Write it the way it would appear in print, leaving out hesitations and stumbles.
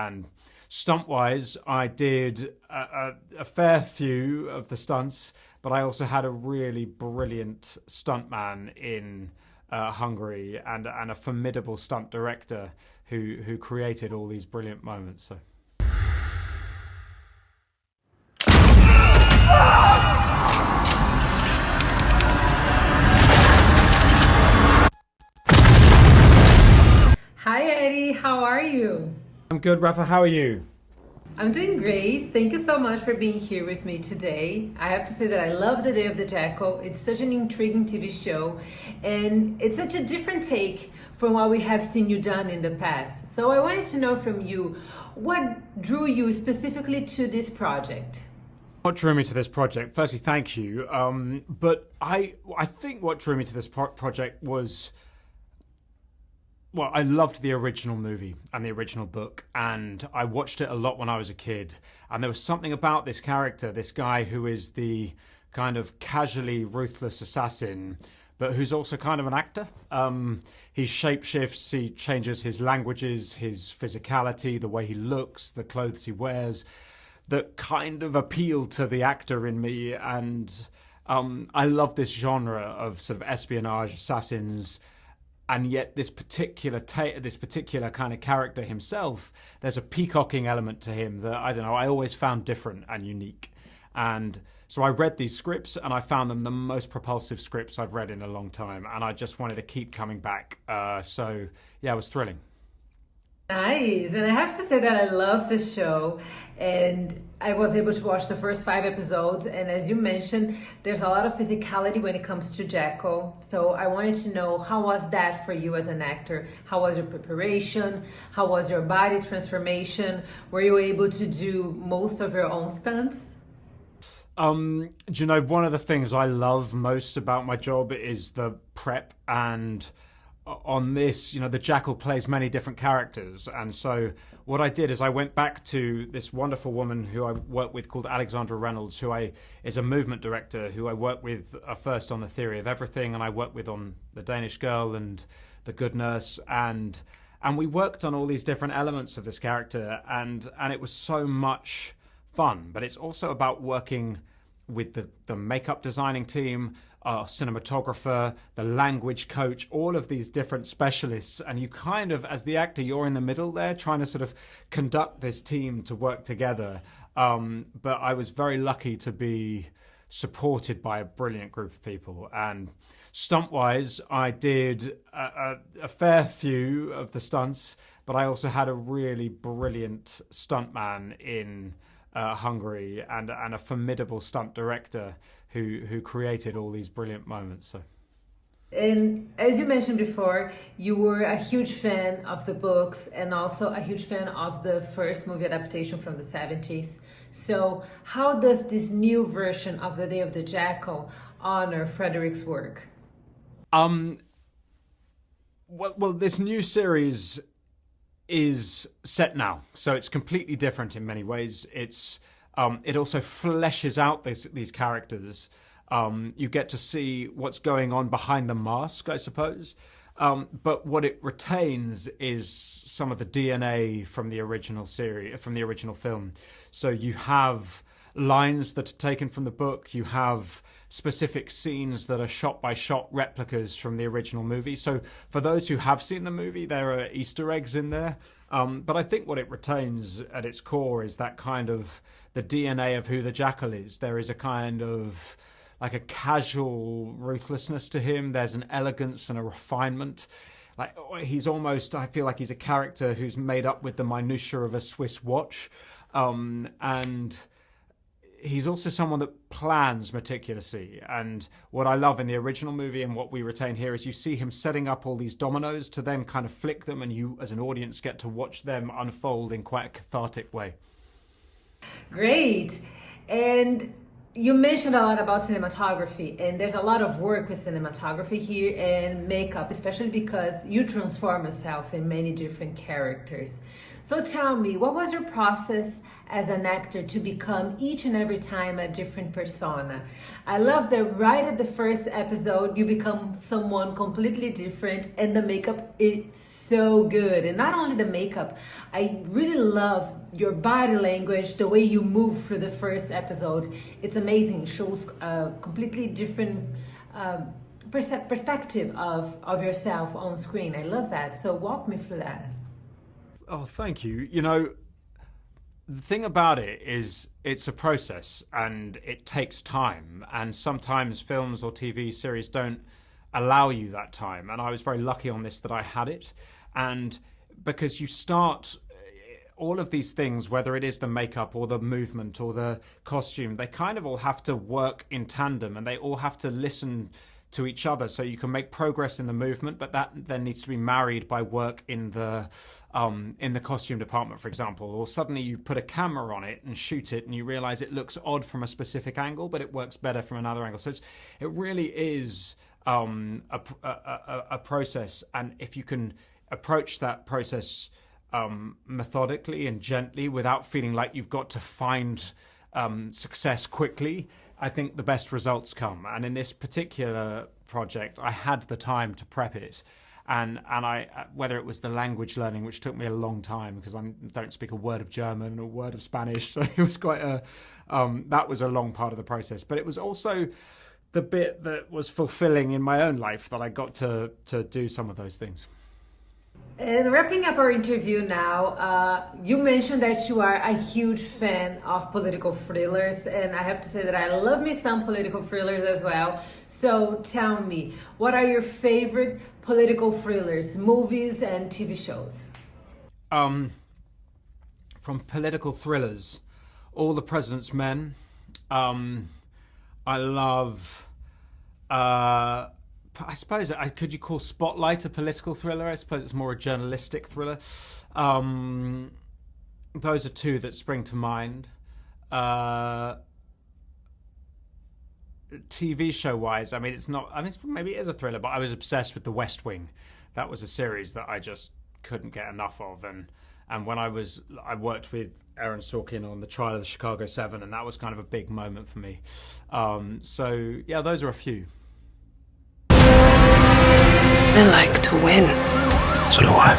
And stunt-wise, I did a fair few of the stunts, but I also had a really brilliant stuntman in Hungary and a formidable stunt director who created all these brilliant moments. So. Hi Eddie, how are you? I'm good, Rafa. How are you? I'm doing great. Thank you so much for being here with me today. I have to say that I love The Day of the Jackal. It's such an intriguing TV show and it's such a different take from what we have seen you done in the past. So I wanted to know from you, what drew you specifically to this project? What drew me to this project? Firstly, thank you. But I think what drew me to this project was, well, I loved the original movie and the original book, and I watched it a lot when I was a kid. And there was something about this character, this guy who is the kind of casually ruthless assassin, but who's also kind of an actor. He shapeshifts, he changes his languages, his physicality, the way he looks, the clothes he wears, that kind of appealed to the actor in me. And I love this genre of sort of espionage assassins. And yet this particular kind of character himself, there's a peacocking element to him that, I don't know, I always found different and unique. And so I read these scripts and I found them the most propulsive scripts I've read in a long time. And I just wanted to keep coming back. So yeah, it was thrilling. Nice. And I have to say that I love the show, and I was able to watch the first 5 episodes. And as you mentioned, there's a lot of physicality when it comes to Jackal. So I wanted to know, how was that for you as an actor? How was your preparation? How was your body transformation? Were you able to do most of your own stunts? Do you know, one of the things I love most about my job is the prep. And on this, you know, the Jackal plays many different characters. And so what I did is I went back to this wonderful woman who I work with called Alexandra Reynolds, who is a movement director who I work with first on The Theory of Everything, and I work with on The Danish Girl and The Good Nurse. And we worked on all these different elements of this character, and it was so much fun. But it's also about working with the makeup designing team, cinematographer, the language coach, all of these different specialists. And you kind of, as the actor, you're in the middle there trying to sort of conduct this team to work together. But I was very lucky to be supported by a brilliant group of people. And stunt-wise, I did a fair few of the stunts, but I also had a really brilliant stuntman in Hungary and a formidable stunt director who created all these brilliant moments. So. And as you mentioned before, you were a huge fan of the books and also a huge fan of the first movie adaptation from the 70s. So how does this new version of The Day of the Jackal honor Frederick's work? Well, this new series is set now, so it's completely different in many ways. It also fleshes out these characters. You get to see what's going on behind the mask, I suppose. But what it retains is some of the DNA from the original series, from the original film. So you have lines that are taken from the book. You have specific scenes that are shot-by-shot replicas from the original movie. So for those who have seen the movie, there are Easter eggs in there. But I think what it retains at its core is that kind of the DNA of who the Jackal is. There is a kind of like a casual ruthlessness to him. There's an elegance and a refinement. Like he's almost, I feel like he's a character who's made up with the minutiae of a Swiss watch. And he's also someone that plans meticulously. And what I love in the original movie and what we retain here is you see him setting up all these dominoes to then kind of flick them, and you as an audience get to watch them unfold in quite a cathartic way. Great. And you mentioned a lot about cinematography, and there's a lot of work with cinematography here and makeup, especially because you transform yourself in many different characters. So tell me, what was your process as an actor to become each and every time a different persona. I love that right at the first episode you become someone completely different, and the makeup is so good. And not only the makeup, I really love your body language, the way you move through the first episode. It's amazing. It shows a completely different perspective of yourself on screen. I love that. So walk me through that. Oh, thank you. You know, the thing about it is it's a process and it takes time. And sometimes films or TV series don't allow you that time. And I was very lucky on this that I had it. And because you start all of these things, whether it is the makeup or the movement or the costume, they kind of all have to work in tandem and they all have to listen to each other, so you can make progress in the movement, but that then needs to be married by work in the costume department, for example. Or suddenly you put a camera on it and shoot it and you realize it looks odd from a specific angle, but it works better from another angle. So it really is a process, and if you can approach that process methodically and gently without feeling like you've got to find success quickly, I think the best results come. And in this particular project, I had the time to prep it. And I, whether it was the language learning, which took me a long time because I don't speak a word of German or a word of Spanish, so it was quite that was a long part of the process. But it was also the bit that was fulfilling in my own life that I got to do some of those things. And wrapping up our interview now, you mentioned that you are a huge fan of political thrillers, and I have to say that I love me some political thrillers as well. So tell me, what are your favorite political thrillers, movies and TV shows? From political thrillers, All the President's Men. I love... I suppose could you call Spotlight a political thriller? I suppose it's more a journalistic thriller. Those are two that spring to mind. TV show wise, I mean, it's not. I mean, maybe it is a thriller, but I was obsessed with The West Wing. That was a series that I just couldn't get enough of, and when I worked with Aaron Sorkin on the trial of the Chicago 7, and that was kind of a big moment for me. So yeah, those are a few. I like to win. So do I.